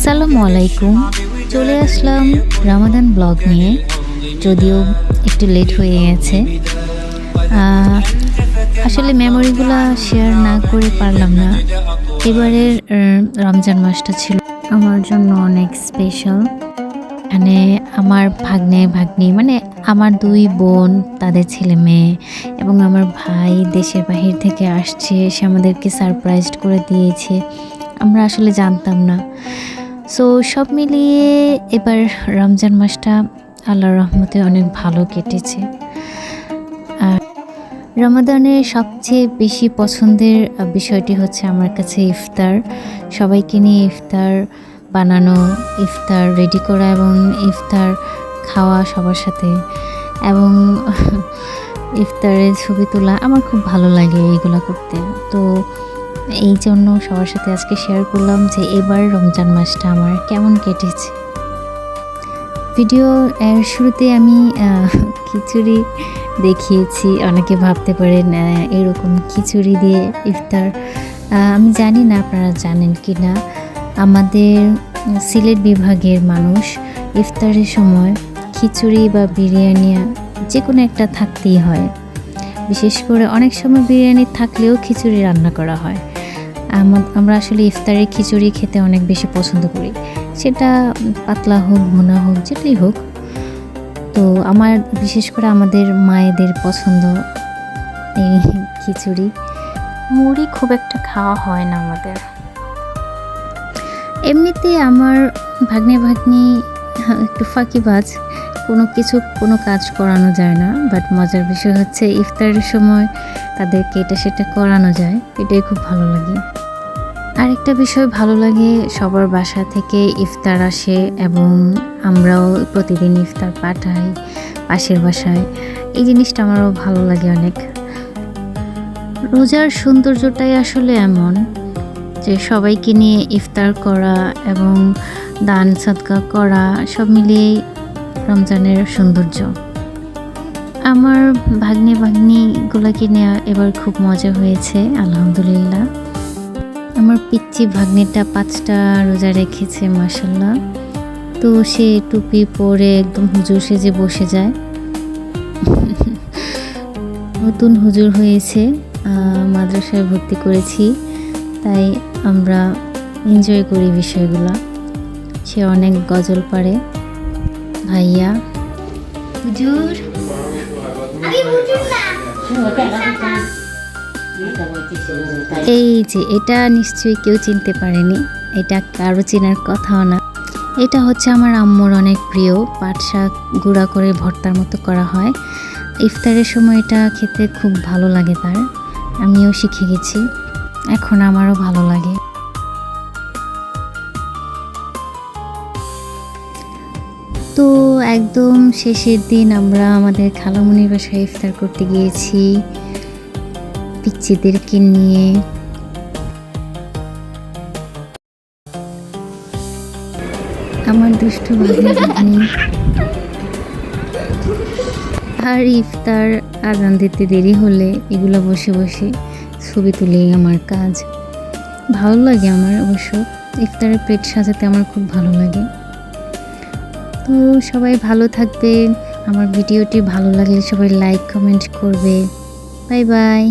আসসালামু আলাইকুম। চলে আসলাম রামাদান ব্লগ নিয়ে, যদিও একটু লেট হয়ে গেছে। আসলে মেমোরিগুলো শেয়ার না করে পারলাম না। এবারের রমজান মাসটা ছিল আমার জন্য অনেক স্পেশাল। মানে আমার ভাগ্নি মানে আমার দুই বোন, তাদের ছেলে মেয়ে এবং আমার ভাই দেশের বাহির থেকে আসছে, সে আমাদেরকে সারপ্রাইজ করে দিয়েছে। আমরা আসলে জানতাম না। সো সব মিলিয়ে এবার রমজান মাসটা আল্লাহর রহমতে অনেক ভালো কেটেছে। আর রমাদানের সবচেয়ে বেশি পছন্দের বিষয়টি হচ্ছে আমার কাছে ইফতার। সবাইকে নিয়ে ইফতার বানানো, ইফতার রেডি করা এবং ইফতার খাওয়া সবার সাথে, এবং ইফতারের ছবি তোলা আমার খুব ভালো লাগে এইগুলো করতে। তো এই জন্য সবার সাথে আজকে শেয়ার করলাম যে এবার রমজান মাসটা আমার কেমন কেটেছে। ভিডিও এর শুরুতে আমি খিচুড়ি দেখিয়েছি। অনেকে ভাবতে পারেন এরকম খিচুড়ি দিয়ে ইফতার। আমি জানি না আপনারা জানেন কি না, আমাদের সিলেট বিভাগের মানুষ ইফতারের সময় খিচুড়ি বা বিরিয়ানি যে কোনো একটা থাকতেই হয়। বিশেষ করে অনেক সময় বিরিয়ানি থাকলেও খিচুড়ি রান্না করা হয়। আমরা আসলে ইফতারে খিচুড়ি খেতে অনেক বেশি পছন্দ করি, সেটা পাতলা হোক ভুনা হোক যেটাই হোক। তো আমার বিশেষ করে আমাদের মায়েদের পছন্দ এই খিচুড়ি। মুড়ি খুব একটা খাওয়া হয় না আমাদের। এমনিতে আমার ভাগ্নি একটু ফাঁকিবাজ, কোনো কাজ করানো যায় না। বাট মজার বিষয় হচ্ছে ইফতারের সময় তাদেরকে এটা সেটা করানো যায়, এটাই খুব ভালো লাগে। আরেকটা বিষয় ভালো লাগে, সবার বাসা থেকে ইফতার আসে এবং আমরাও প্রতিদিন ইফতার পাঠাই পাশের বাসায়। এই জিনিসটা আমারও ভালো লাগে অনেক। রোজার সৌন্দর্যটাই আসলে এমন যে সবাইকে নিয়ে ইফতার করা এবং দান সদকা করা সব মিলিয়েই রমজানের সৌন্দর্য। আমার ভাগ্নিগুলোকে নিয়ে এবার খুব মজা হয়েছে আলহামদুলিল্লাহ। আমার পিচ্চি ভাগ্নিটা 5টা রোজা রেখেছে মাশাল্লাহ। তো সে টুপি পরে একদম হুজুর সেজে বসে যায়। নতুন হুজুর হয়েছে, মাদ্রাসায় ভর্তি করেছি, তাই আমরা এনজয় করি বিষয়গুলো। সে অনেক গজল পারে। ভাইয়া হুজুর, এই যে এটা নিশ্চয়ই কেউ চিনতে পারেনি, এটা কারো চেনার কথাও না। এটা হচ্ছে আমার আম্মুর অনেক প্রিয় পাট শাক, গুঁড়া করে ভর্তার মতো করা হয়। ইফতারের সময় এটা খেতে খুব ভালো লাগে তার। আমিও শিখে গেছি, এখন আমারও ভালো লাগে। তো একদম শেষের দিন আমরা আমাদের খালামণির বাসায় ইফতার করতে গিয়েছি পিচ্চিদেরকে নিয়ে। আমার দুষ্টু ভাগ্নি আর ইফতার আজান দিতে দেরি হলে এগুলো বসে বসে ছবি তুলেই আমার কাজ। ভালো লাগে আমার অবশ্য, ইফতারের প্লেট সাজাতে আমার খুব ভালো লাগে। তো সবাই ভালো থাকবে। আমার ভিডিওটি ভালো লাগলে সবাই লাইক কমেন্ট করবে। Bye bye.